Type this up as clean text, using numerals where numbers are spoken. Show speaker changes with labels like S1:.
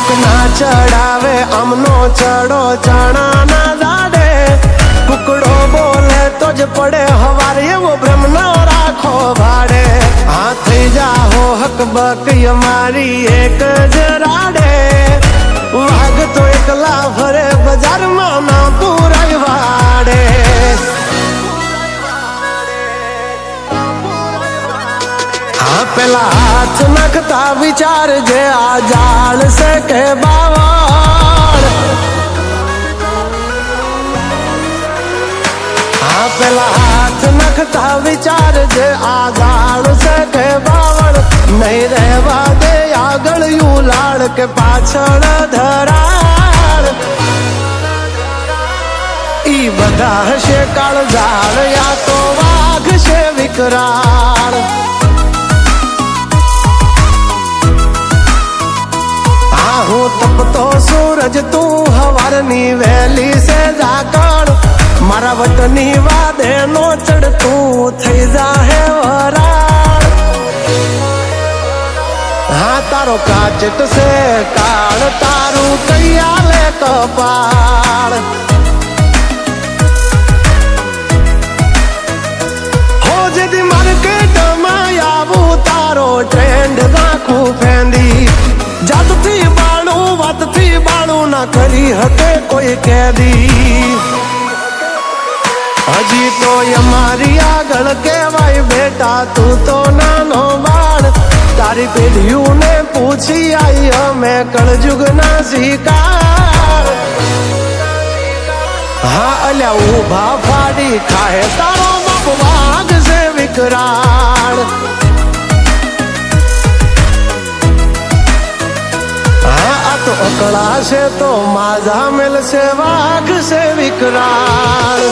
S1: કોક ના ચડાવે આમનો ચડો ચણા ના દાડે કુકડો બોલે તો જ પડે હવાર એવો ભ્રમ ન રાખો ભાડે હા થઈ જાહો હક બક અમારી એક જ રાડે વાઘ તો એકલા ફરે બજારમાં ના પૂરાય વાડે હા પેલા હાથ નખતા વિચાર જે આ જાળ છે કે બાવળ હા પેલા હાથ નખતા વિચાર જે આ જાળ છે કે બાવળ નહીં રહેવા દે આગળ યુ લાડ કે પાછળ ધરાળ ઈ બધા હશે કાળ ઝાડ યા તો વાઘ છે વિકરાળ હું તપતો સૂરજ તું હવારની વહેલી સે જાકણ મારા વતની વાદે નો ચડતું થઈ જાહે વરાળ હા તારો કાચટ સે કાળ તારું કૈયાલે કપાળ હો જેદી માર્કેટમાં આવું તારો ટ્રેન્ડ નાખું ફેંદી જાતથી બાણું વાતથી બાણું ના કરી હકે કોઈ કેદી હજી તો અમારી આગળ કહેવાય બેટા તું તો નાનો બાળ તારી પેઢીયું ને પૂછી આઈ અમે કળજુગ ના શિકાર હા અલ્યા ઉભા ફાડી ખાહે તારો બાપ વાઘ છે વિકરાળ તો અકળા છે તો માજા મેલશે વાઘ છે વિકરાળ